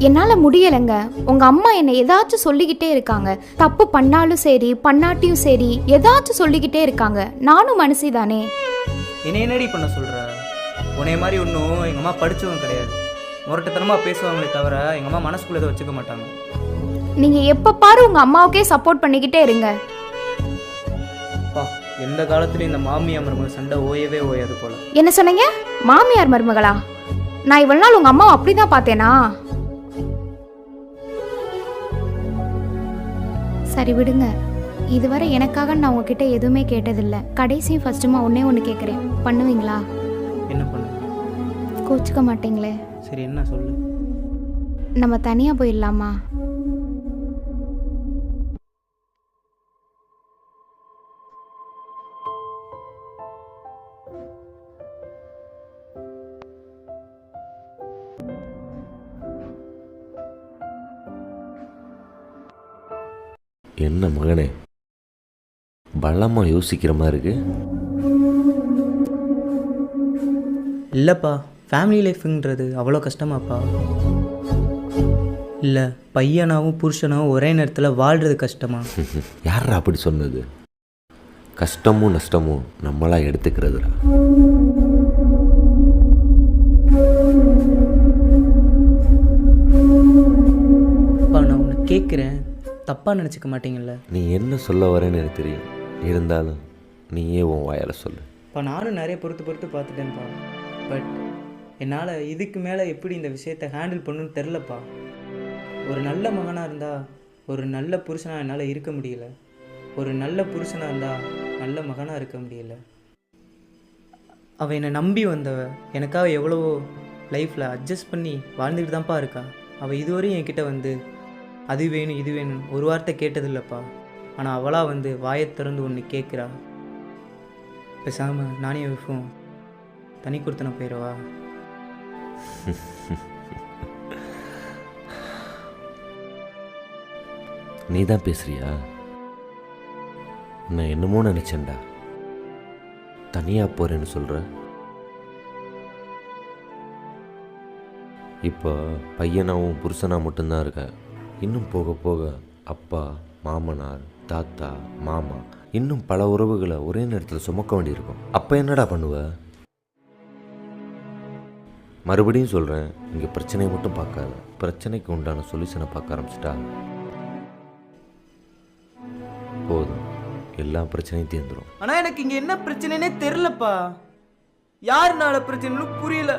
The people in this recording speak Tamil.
என்னால் முடியலைங்க. உங்கள் அம்மா என்னை ஏதாச்சும் சொல்லிக்கிட்டே இருக்காங்க. தப்பு பண்ணாலும் சரி பண்ணாட்டியும் சரி ஏதாச்சும் சொல்லிக்கிட்டே இருக்காங்க. நானும் மனசு தானே. என்ன என்னடி பண்ண சொல்கிற? உன்னைய மாதிரி ஒன்றும் எங்கள் அம்மா படித்தவங்க கிடையாது. முரட்டுத்தனமாக பேசுவாங்களே தவிர எங்கள் அம்மா மனசுக்குள்ளே இதை வச்சுக்க மாட்டாங்க. நீங்கள் எப்போ பாரு உங்கள் அம்மாவுக்கே சப்போர்ட் பண்ணிக்கிட்டே இருங்க. அப்பா, எந்த காலத்துலையும் இந்த மாமியார் மருமக சண்டை ஓயவே ஓயாது போல. என்ன சொன்னீங்க? மாமியார் மருமகளா? நான் இவ்வளவு நாள் உங்கள் அம்மாவை அப்படி தான் பார்த்தேனா? சரி விடுங்க. இதுவரை எனக்காக நான் உங்ககிட்ட எதுவுமே கேட்டதில்லை. கடைசியும் ஃபர்ஸ்ட்டுமா ஒன்றே ஒன்று கேட்குறேன், பண்ணுவீங்களா? என்ன பண்ண? கோச்சிக்க மாட்டீங்களே? சரி, என்ன சொல்லு. நம்ம தனியாக போயிடலாமா? என்ன மகனே, பலமா யோசிக்கிற மாதிரி இருக்கு. இல்லைப்பா, ஃபேமிலி லைஃப்ன்றது அவ்வளோ கஷ்டமாப்பா? இல்லை, பையனாவும் புருஷனாவும் ஒரே நேரத்தில் வாழ்கிறது கஷ்டமா? யாரா அப்படி சொன்னது? கஷ்டமும் நஷ்டமும் நம்மளா எடுத்துக்கிறதுடா. அப்பா, நான் ஒன்று கேட்குறேன், தப்பாக நினச்சிக்க மாட்டீங்கல்ல? நீ என்ன சொல்ல வரேன்னு எனக்கு தெரியும். இருந்தாலும் நீயே உன் வாயால் சொல்லு. இப்போ நானும் நிறைய பொறுத்து பார்த்துட்டேன்ப்பா. பட் என்னால் இதுக்கு மேலே எப்படி இந்த விஷயத்தை ஹேண்டில் பண்ணணும்னு தெரிலப்பா. ஒரு நல்ல மகனாக இருந்தால் ஒரு நல்ல புருஷனாக என்னால் இருக்க முடியல. ஒரு நல்ல புருஷனாக இருந்தால் நல்ல மகனாக இருக்க முடியல. அவள் என்னை நம்பி வந்தவ எனக்காக எவ்வளவோ லைஃப்பில் அட்ஜஸ்ட் பண்ணி வாழ்ந்துக்கிட்டு தான்ப்பா இருக்கா. அவள் இதுவரையும் என்கிட்ட வந்து அது வேணும் இது வேணும் ஒரு வார்த்தை கேட்டதில்லைப்பா. ஆனால் அவளாக வந்து வாயை திறந்து ஒன்று கேட்குறா. பேசாமல் நானே விஃபும் தனி கொடுத்தன போயிடவா? நீ தான் பேசுறியா? நான் என்னமோ நினச்சேன்டா, தனியாக போகிறேன்னு சொல்கிற. இப்போ பையனாவும் புருஷனாக மட்டும்தான் இருக்க. இன்னும் போக போக அப்பா, மாமனார், தாத்தா, மாமா, இன்னும் பல உறவுகளை ஒரே நேரத்தில் சுமக்க வேண்டியிருக்கும். அப்போ என்னடா பண்ணுவ? மறுபடியும் சொல்கிறேன், இங்கே பிரச்சனையை மட்டும் பார்க்காத. பிரச்சனைக்கு உண்டான சொல்யூஷனை பார்க்க ஆரம்பிச்சிட்டா போதும், எல்லா பிரச்சனையும் தீர்ந்துடும். ஆனால் எனக்கு இங்கே என்ன பிரச்சனைனே தெரிலப்பா. யாருனால பிரச்சனைன்னு புரியல.